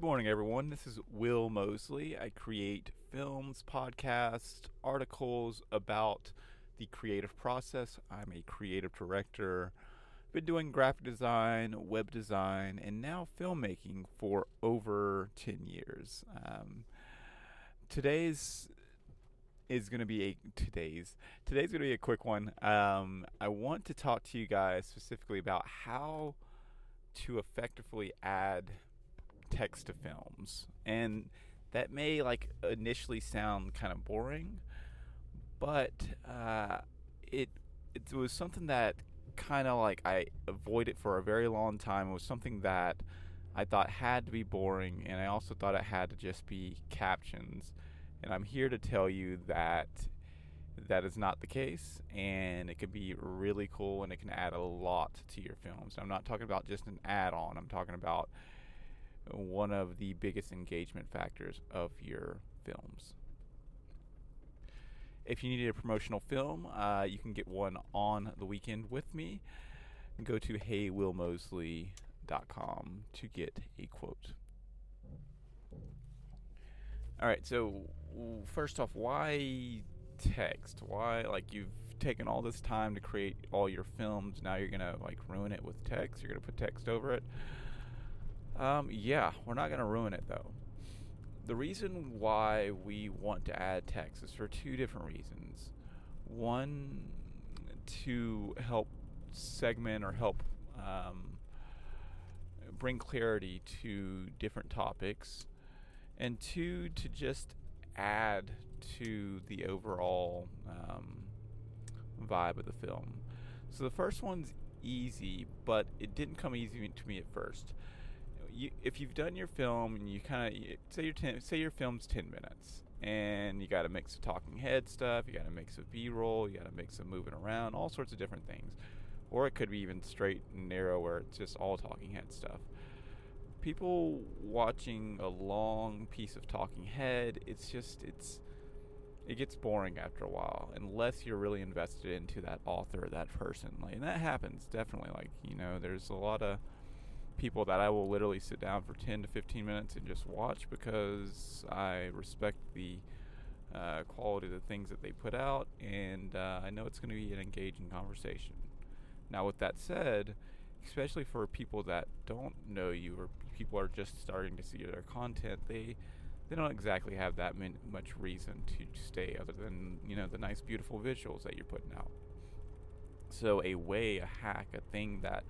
Good morning, everyone. This is Will Mosley. I create films, podcasts, articles about the creative process. I'm a creative director. Been doing graphic design, web design, and now filmmaking for over 10 years. Today's is going to be today's going to be a quick one. I want to talk to you guys specifically about how to effectively add text to films. And that may initially sound kind of boring, but it it was something that kind of I avoided for a very long time. It was something that I thought had to be boring, and I also thought it had to just be captions. And I'm here to tell you that that is not the case, and it can be really cool, and it can add a lot to your films. I'm not talking about just an add-on. I'm talking about one of the biggest engagement factors of your films. If you need a promotional film, you can get one on the weekend with me. Go to heywillmosley.com to get a quote. All right, so first off, why text? Why, you've taken all this time to create all your films, now you're gonna ruin it with text? You're gonna put text over it? Yeah, we're not gonna ruin it though. The reason why we want to add text is for two different reasons. One, to help segment or help bring clarity to different topics, and two, to just add to the overall vibe of the film. So the first one's easy, but it didn't come easy to me at first. If you've done your film and you kind of say your film's 10 minutes and you got a mix of talking head stuff, you got a mix of B-roll, you got a mix of moving around, all sorts of different things, or it could be even straight and narrow where it's just all talking head stuff. People watching a long piece of talking head, it gets boring after a while unless you're really invested into that author or that person. And that happens definitely. There's a lot of people that I will literally sit down for 10 to 15 minutes and just watch because I respect the quality of the things that they put out, and I know it's going to be an engaging conversation. Now, with that said, especially for people that don't know you or people are just starting to see their content, they don't exactly have that much reason to stay other than the nice beautiful visuals that you're putting out. So a hack, a thing that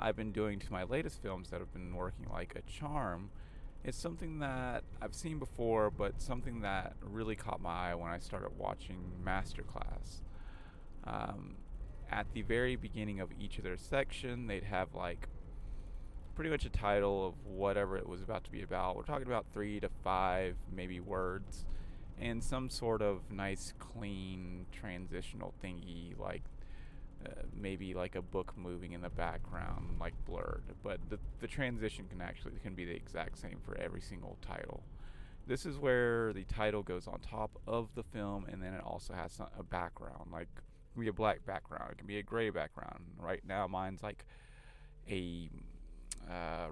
I've been doing to my latest films that have been working like a charm, is something that I've seen before, but something that really caught my eye when I started watching Masterclass. At the very beginning of each of their section, they'd have pretty much a title of whatever it was about to be about. We're talking about 3 to 5 maybe words, and some sort of nice clean transitional thingy, maybe a book moving in the background, blurred, but the transition can be the exact same for every single title. This is where the title goes on top of the film, and then it also has a background. It can be a black background, it can be a gray background. Right now mine's a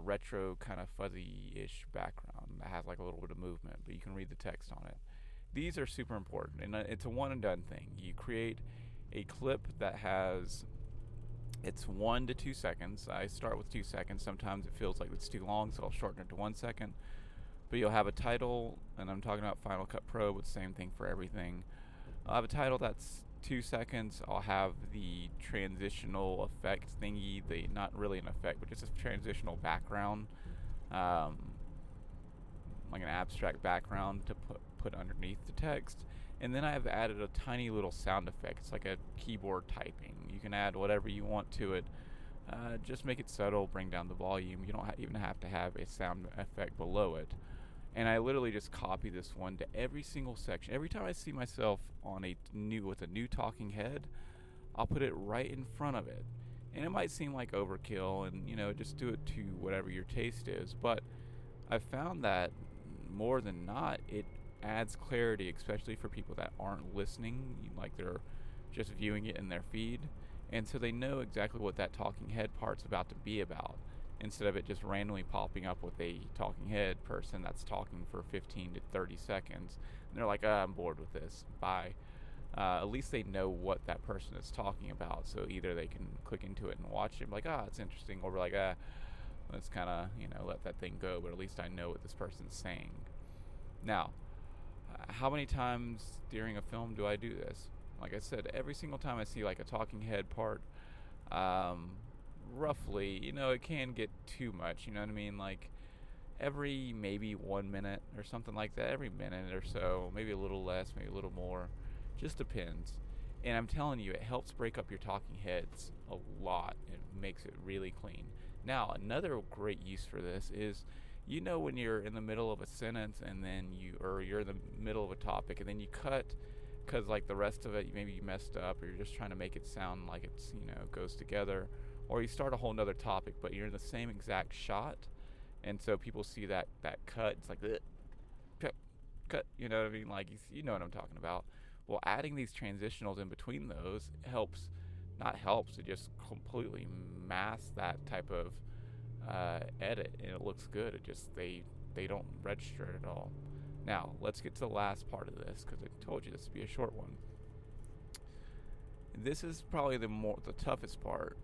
retro kind of fuzzy-ish background that has a little bit of movement, but you can read the text on it. These are super important, and it's a one and done thing. You create a clip that it's 1 to 2 seconds. I start with 2 seconds. Sometimes it feels like it's too long, so I'll shorten it to 1 second. But you'll have a title, and I'm talking about Final Cut Pro, but same thing for everything. I'll have a title that's 2 seconds. I'll have the transitional effect thingy, not really an effect, but just a transitional background, like an abstract background to put underneath the text. And then I've added a tiny little sound effect. It's like a keyboard typing. You can add whatever you want to it. Just make it subtle, bring down the volume. You don't even have to have a sound effect below it. And I literally just copy this one to every single section. Every time I see myself with a new talking head, I'll put it right in front of it. And it might seem like overkill, and just do it to whatever your taste is. But I've found that more than not, it adds clarity, especially for people that aren't listening, they're just viewing it in their feed, and so they know exactly what that talking head part's about to be about. instead of it just randomly popping up with a talking head person that's talking for 15 to 30 seconds. And they're like, I'm bored with this. Bye. At least they know what that person is talking about. So either they can click into it and watch it, like, it's interesting, or we're like, let's kind of, let that thing go. But at least I know what this person's saying. Now, how many times during a film do I do this? Like I said, every single time I see like a talking head part, roughly, it can get too much, you know what I mean? Like every maybe 1 minute or something like that, every minute or so, maybe a little less, maybe a little more, just depends. And I'm telling you, it helps break up your talking heads a lot. It makes it really clean. Now, another great use for this is, when you're in the middle of a sentence and then you're in the middle of a topic and then you cut because like the rest of it, maybe you messed up, or you're just trying to make it sound like it's, goes together, or you start a whole nother topic, but you're in the same exact shot, and so people see that cut. It's like, cut, you know what I mean? Like, you know what I'm talking about. Well, adding these transitionals in between those it just completely masks that type of edit, and it looks good. It just, they don't register it at all. Now, let's get to the last part of this, because I told you this would be a short one. This is probably the toughest part.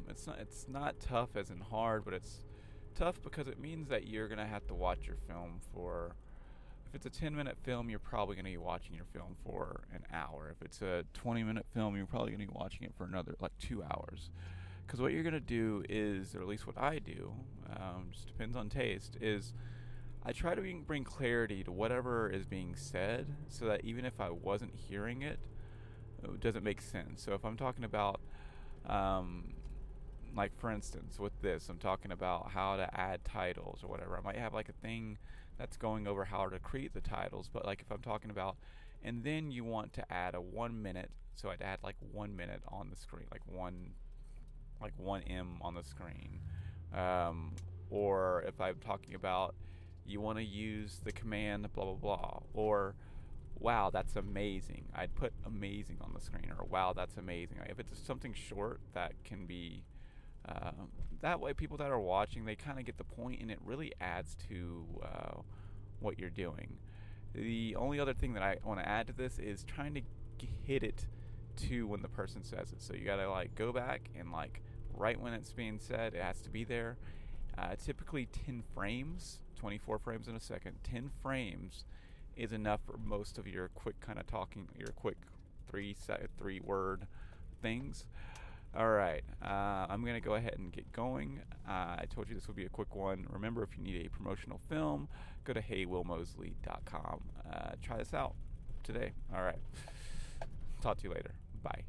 It's not tough as in hard, but it's tough because it means that you're gonna have to watch your film for. If it's a 10-minute film, you're probably gonna be watching your film for an hour. If it's a 20-minute film, you're probably gonna be watching it for another 2 hours. Because what you're gonna do is, or at least what I do, just depends on taste, is I try to bring clarity to whatever is being said, so that even if I wasn't hearing it, it doesn't make sense. So if I'm talking about, like for instance, with this, I'm talking about how to add titles or whatever. I might have like a thing that's going over how to create the titles, but like if I'm talking about, and then you want to add a 1 minute, so I'd add like 1 minute on the screen, like one M on the screen. Or if I'm talking about, you want to use the command blah blah blah, or wow, that's amazing, I'd put amazing on the screen, or wow, that's amazing. If it's something short that can be, that way people that are watching, they kind of get the point, and it really adds to what you're doing. The only other thing that I want to add to this is trying to hit it to when the person says it. So you gotta go back and right when it's being said, it has to be there. Typically 10 frames, 24 frames in a second, 10 frames is enough for most of your quick kind of talking, your quick three word things. Alright, I'm going to go ahead and get going. I told you this would be a quick one. Remember, if you need a promotional film, go to heywillmosley.com. Try this out today. Alright, talk to you later. Bye.